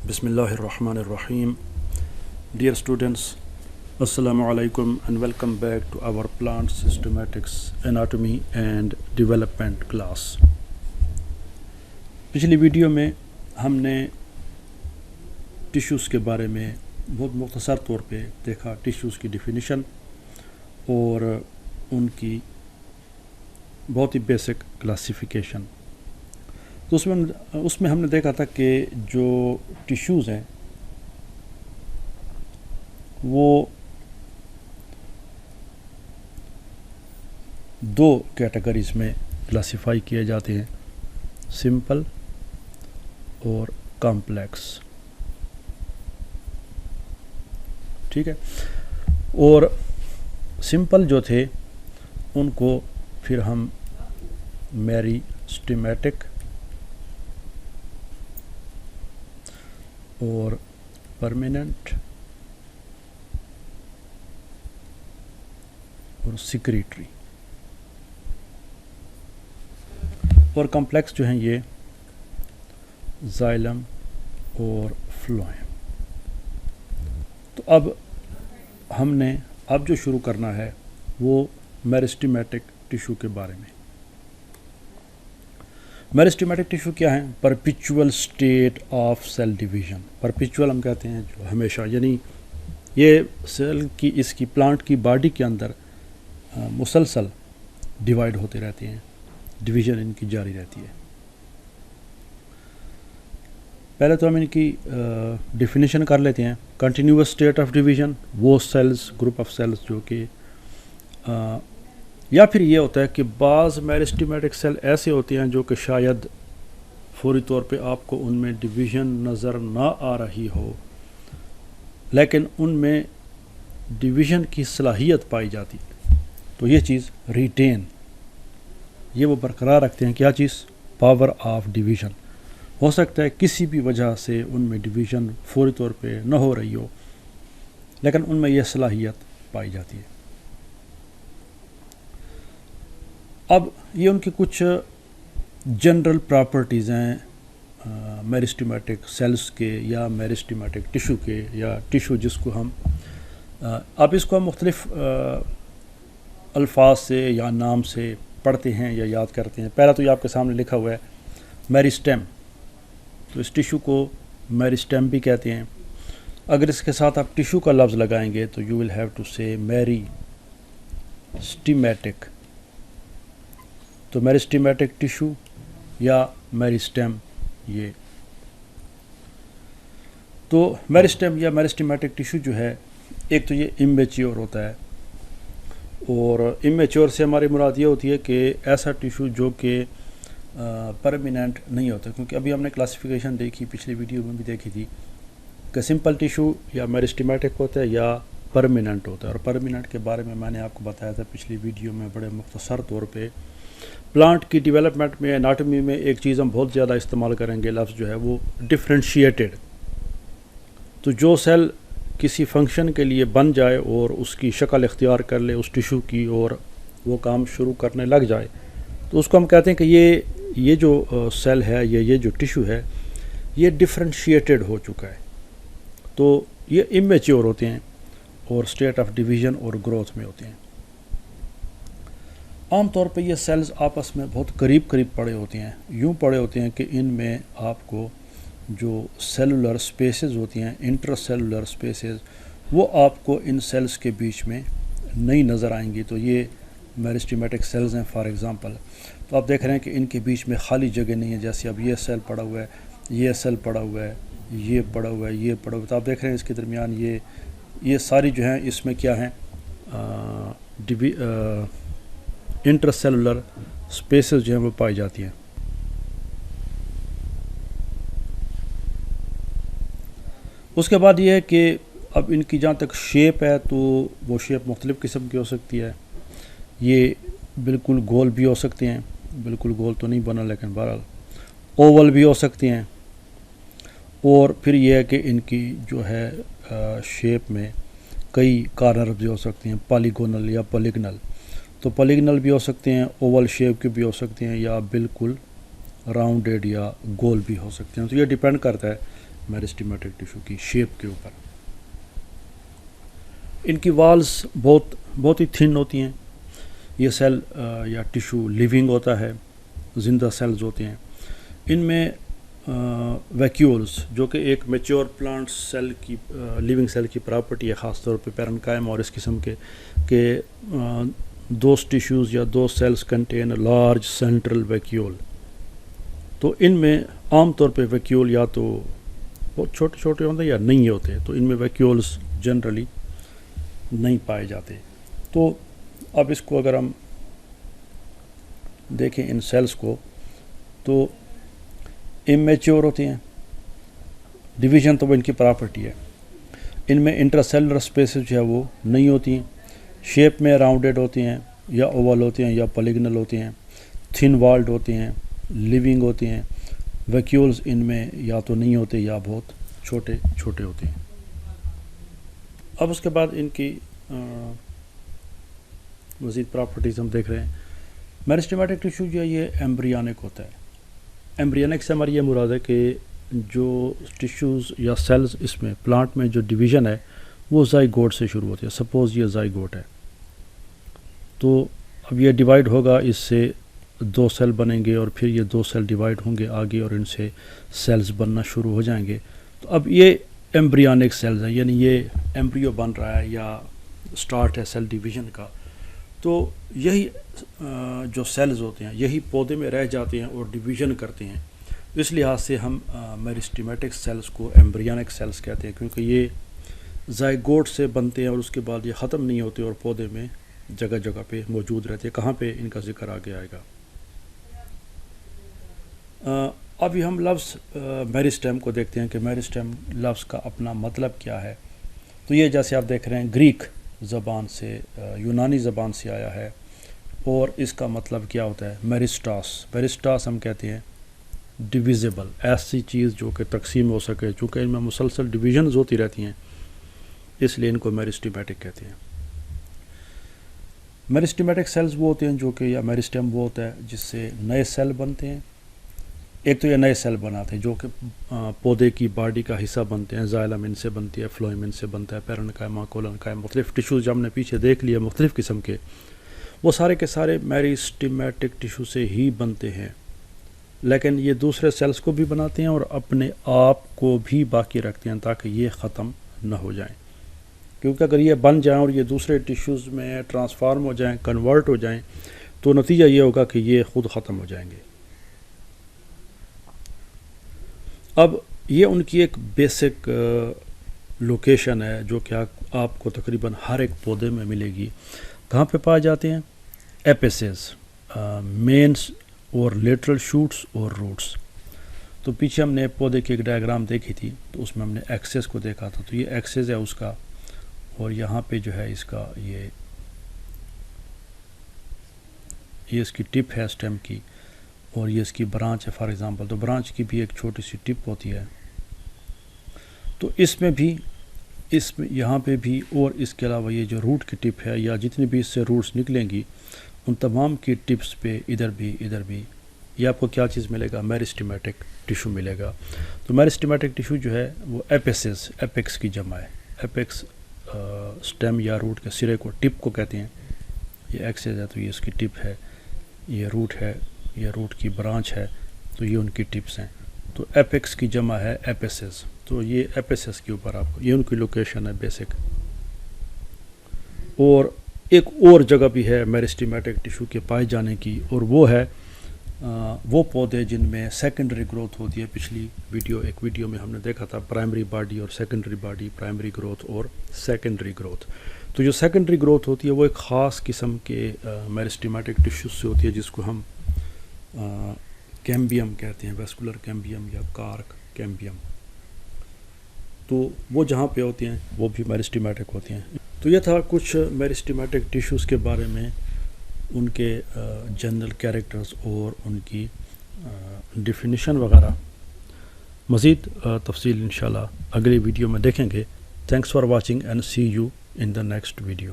Bismillahirrahmanirrahim. Dear students, Assalamu alaikum and welcome back to our plant systematics anatomy and development class. پچھلی video میں ہم نے tissues کے بارے میں بہت مختصر طور پہ دیکھا، ٹیشوز کی ڈیفینیشن اور ان کی بہت ہی بیسک کلاسیفیکیشن. تو اس میں ہم نے دیکھا تھا کہ جو ٹیشوز ہیں وہ دو کیٹیگریز میں کلاسیفائی کیے جاتے ہیں، سمپل اور کمپلیکس. ٹھیک ہے، اور سمپل جو تھے ان کو پھر ہم میریسٹیمیٹک اور پرماننٹ اور سیکریٹری، اور کمپلیکس جو ہیں یہ زائلم اور فلوئم. تو اب ہم نے جو شروع کرنا ہے وہ میریسٹیمیٹک ٹیشو کے بارے میں. میریسٹیمیٹک ٹیشو کیا ہے؟ Perpetual state of cell division. Perpetual ہم کہتے ہیں جو ہمیشہ، یعنی یہ سیل کی، اس کی پلانٹ کی باڈی کے اندر مسلسل ڈیوائیڈ ہوتے رہتے ہیں، ڈویژن ان کی جاری رہتی ہے. پہلے تو ہم ان کی ڈیفینیشن کر لیتے ہیں. کنٹینیوس اسٹیٹ آف ڈویژن وہ سیلز، گروپ آف سیلز جو کہ یا پھر یہ ہوتا ہے کہ بعض میریسٹیمیٹک سیل ایسے ہوتے ہیں جو کہ شاید فوری طور پہ آپ کو ان میں ڈویژن نظر نہ آ رہی ہو، لیکن ان میں ڈویژن کی صلاحیت پائی جاتی ہے. تو یہ چیز ریٹین، یہ وہ برقرار رکھتے ہیں. کیا چیز؟ Power of division. ہو سکتا ہے کسی بھی وجہ سے ان میں ڈویژن فوری طور پہ نہ ہو رہی ہو، لیکن ان میں یہ صلاحیت پائی جاتی ہے. اب یہ ان کی کچھ جنرل پراپرٹیز ہیں میریسٹیمیٹک سیلز کے یا میریسٹیمیٹک ٹیشو کے، یا ٹیشو جس کو ہم اب اس کو ہم مختلف الفاظ سے یا نام سے پڑھتے ہیں یا یاد کرتے ہیں. پہلا تو یہ آپ کے سامنے لکھا ہوا ہے میریسٹیم. تو اس ٹیشو کو میریسٹیم بھی کہتے ہیں. اگر اس کے ساتھ آپ ٹیشو کا لفظ لگائیں گے تو یو ول ہیو ٹو سے میری اسٹیمیٹک. تو میریسٹیمیٹک ٹیشو یا میریسٹیم، یہ تو میریسٹیم یا میریسٹیمیٹک ٹیشو جو ہے، ایک تو یہ امیچیور ہوتا ہے. اور امیچیور سے ہماری مراد یہ ہوتی ہے کہ ایسا ٹیشو جو کہ پرمیننٹ نہیں ہوتا، کیونکہ ابھی ہم نے کلاسیفیکیشن دیکھی، پچھلی ویڈیو میں بھی دیکھی تھی کہ سمپل ٹیشو یا میریسٹیمیٹک ہوتا ہے یا پرمیننٹ ہوتا ہے. اور پرمیننٹ کے بارے میں نے آپ کو بتایا تھا پچھلی ویڈیو میں بڑے مختصر طور پہ. پلانٹ کی ڈیولپمنٹ میں، اناٹومی میں ایک چیز ہم بہت زیادہ استعمال کریں گے، لفظ جو ہے وہ ڈفرینشیٹڈ. تو جو سیل کسی فنکشن کے لیے بن جائے اور اس کی شکل اختیار کر لے اس ٹیشو کی اور وہ کام شروع کرنے لگ جائے، تو اس کو ہم کہتے ہیں کہ یہ جو سیل ہے یا یہ جو ٹیشو ہے یہ ڈفرینشیٹڈ ہو چکا ہے. تو یہ امیچیور ہوتے ہیں اور اسٹیٹ آف ڈویژن اور گروتھ میں ہوتے ہیں. عام طور پہ یہ سیلز آپس میں بہت قریب پڑے ہوتے ہیں، یوں پڑے ہوتے ہیں کہ ان میں آپ کو جو سیلولر سپیسز ہوتی ہیں، انٹر سیلولر سپیسز، وہ آپ کو ان سیلز کے بیچ میں نہیں نظر آئیں گی. تو یہ میریسٹیمیٹک سیلز ہیں فار ایگزامپل. تو آپ دیکھ رہے ہیں کہ ان کے بیچ میں خالی جگہ نہیں ہے، جیسے اب یہ سیل پڑا ہوا ہے، یہ سیل پڑا ہوا ہے، یہ پڑا ہوا ہے، یہ پڑا ہوا ہے. تو آپ دیکھ رہے ہیں اس کے درمیان یہ ساری جو ہیں اس میں کیا ہیں، انٹر سیلولر سپیسز جو ہیں وہ پائی جاتی ہیں. اس کے بعد یہ ہے کہ اب ان کی جہاں تک شیپ ہے تو وہ شیپ مختلف قسم کی ہو سکتی ہے. یہ بالکل گول بھی ہو سکتے ہیں، بالکل گول تو نہیں بنا لیکن بہرحال اوول بھی ہو سکتے ہیں. اور پھر یہ ہے کہ ان کی جو ہے شیپ میں کئی کارنر بھی ہو سکتے ہیں، پالیگونل یا پولیگنل. تو پولیگنل بھی ہو سکتے ہیں، اوول شیپ کے بھی ہو سکتے ہیں، یا بالکل راؤنڈیڈ یا گول بھی ہو سکتے ہیں. تو یہ ڈیپینڈ کرتا ہے میرسٹیمیٹک ٹیشو کی شیپ کے اوپر. ان کی والز بہت ہی تھن ہوتی ہیں. یہ سیل یا ٹیشو لیونگ ہوتا ہے, زندہ سیلز ہوتے ہیں. ان میں ویکیولز جو کہ ایک میچور پلانٹ سیل کی لیونگ سیل کی پراپرٹی ہے, خاص طور پہ پیرنکائم اور اس قسم کے, کہ دوز ٹیشوز یا those cells contain a large central vacuole. تو ان میں عام طور پہ ویکیول یا تو بہت چھوٹے چھوٹے ہوتے ہیں یا نہیں ہوتے. تو ان میں ویکیولز جنرلی نہیں پائے جاتے. تو اب اس کو اگر ہم دیکھیں ان سیلز کو, تو امیچور ہوتے ہیں. ڈویژن تو وہ ان کی پراپرٹی ہے. ان میں انٹرا سیلولر اسپیسز جو ہے وہ نہیں ہوتی ہیں. شیپ میں راؤنڈیڈ ہوتے ہیں یا اوول ہوتے ہیں یا پولیگنل ہوتے ہیں. تھن والڈ ہوتے ہیں, لیونگ ہوتے ہیں. ویکیولز ان میں یا تو نہیں ہوتے یا بہت چھوٹے چھوٹے ہوتے ہیں. اب اس کے بعد ان کی مزید پراپرٹیز ہم دیکھ رہے ہیں. میرسٹیمیٹک ٹیشو جو ہے یہ ایمبریونک ہوتا ہے. ایمبریونک سے ہماری یہ مراد ہے کہ جو ٹیشوز یا سیلز اس میں پلانٹ میں جو ڈویژن ہے وہ زائگوٹ سے شروع ہوتی ہے. سپوز یہ زائگوٹ ہے, تو اب یہ ڈیوائیڈ ہوگا, اس سے 2 سیل بنیں گے اور پھر یہ 2 سیل ڈیوائیڈ ہوں گے آگے اور ان سے سیلز بننا شروع ہو جائیں گے. تو اب یہ ایمبریونک سیلز ہیں, یعنی یہ ایمبریو بن رہا ہے یا سٹارٹ ہے سیل ڈیویژن کا. تو یہی جو سیلز ہوتے ہیں یہی پودے میں رہ جاتے ہیں اور ڈیویژن کرتے ہیں. اس لحاظ سے ہم میرسٹیمیٹک سیلز کو ایمبریونک سیلز کہتے ہیں, کیونکہ یہ زائگوٹ سے بنتے ہیں اور اس کے بعد یہ ختم نہیں ہوتے اور پودے میں جگہ جگہ پہ موجود رہتے ہیں. کہاں پہ ان کا ذکر آگے آئے گا. ابھی ہم لفظ میرسٹیم کو دیکھتے ہیں کہ میرسٹیم لفظ کا اپنا مطلب کیا ہے. تو یہ جیسے آپ دیکھ رہے ہیں گریک زبان سے, یونانی زبان سے آیا ہے, اور اس کا مطلب کیا ہوتا ہے میرسٹاس. میرسٹاس ہم کہتے ہیں ڈویزیبل, ایسی چیز جو کہ تقسیم ہو سکے. چونکہ ان میں مسلسل ڈویژنز ہوتی رہتی ہیں اس لیے ان کو میرسٹیمیٹک کہتے ہیں. میرسٹیمیٹک سیلز وہ ہوتے ہیں جو کہ, یا میرسٹیم وہ ہوتا ہے جس سے نئے سیل بنتے ہیں. ایک تو یہ نئے سیل بناتے ہیں جو کہ پودے کی باڈی کا حصہ بنتے ہیں. زائلم ان سے بنتی ہے, فلوئم ان سے بنتا ہے, پیرنکائم, کولنکائم, مختلف ٹیشوز جو ہم نے پیچھے دیکھ لیے مختلف قسم کے, وہ سارے کے سارے میرسٹیمیٹک ٹیشو سے ہی بنتے ہیں. لیکن یہ دوسرے سیلز کو بھی بناتے ہیں اور اپنے آپ کو بھی باقی رکھتے ہیں تاکہ یہ ختم نہ ہو جائیں. کیونکہ اگر یہ بن جائیں اور یہ دوسرے ٹیشوز میں ٹرانسفارم ہو جائیں, کنورٹ ہو جائیں, تو نتیجہ یہ ہوگا کہ یہ خود ختم ہو جائیں گے. اب یہ ان کی ایک بیسک لوکیشن ہے جو کہ آپ کو تقریباً ہر ایک پودے میں ملے گی. کہاں پہ پائے جاتے ہیں؟ ایپیسز, مینس اور لیٹرل شوٹس اور روٹس. تو پیچھے ہم نے پودے کی ایک ڈائیگرام دیکھی تھی, تو اس میں ہم نے ایکسس کو دیکھا تھا. تو یہ ایکسس ہے اس کا, اور یہاں پہ جو ہے اس کا یہ اس کی ٹپ ہے اسٹیم کی, اور یہ اس کی برانچ ہے فار ایگزامپل. تو برانچ کی بھی ایک چھوٹی سی ٹپ ہوتی ہے. تو اس میں بھی یہاں پہ بھی, اور اس کے علاوہ یہ جو روٹ کی ٹپ ہے یا جتنی بھی اس سے روٹس نکلیں گی ان تمام کی ٹپس پہ ادھر بھی یہ آپ کو کیا چیز ملے گا؟ میرسٹیمیٹک ٹیشو ملے گا. تو میرسٹیمیٹک ٹیشو جو ہے وہ ایپیسز, ایپیکس کی جمع ہے. ایپیکس اسٹیم یا روٹ کے سرے کو ٹپ کو کہتے ہیں. یہ ایکسز ہے تو یہ اس کی ٹپ ہے, یہ روٹ ہے, یہ روٹ کی برانچ ہے, تو یہ ان کی ٹپس ہیں. تو ایپیکس کی جمع ہے ایپیسز. تو یہ ایپیسز کے اوپر آپ کو یہ ان کی لوکیشن ہے بیسک. اور ایک اور جگہ بھی ہے میرسٹیمیٹک ٹیشو کے پائے جانے کی, اور وہ ہے وہ پودے جن میں سیکنڈری گروتھ ہوتی ہے. پچھلی ایک ویڈیو میں ہم نے دیکھا تھا پرائمری باڈی اور سیکنڈری باڈی, پرائمری گروتھ اور سیکنڈری گروتھ. تو جو سیکنڈری گروتھ ہوتی ہے وہ ایک خاص قسم کے میرسٹیمیٹک ٹیشو سے ہوتی ہے جس کو ہم کیمبیم کہتے ہیں, ویسکولر کیمبیم یا کارک کیمبیم. تو وہ جہاں پہ ہوتے ہیں وہ بھی میرسٹیمیٹک ہوتے ہیں. تو یہ تھا کچھ میرسٹیمیٹک ٹیشوز کے بارے میں, ان کے جنرل کیریکٹرز اور ان کی ڈیفینیشن وغیرہ. مزید تفصیل انشاءاللہ اگلی ویڈیو میں دیکھیں گے. Thanks for watching and see you in the next video.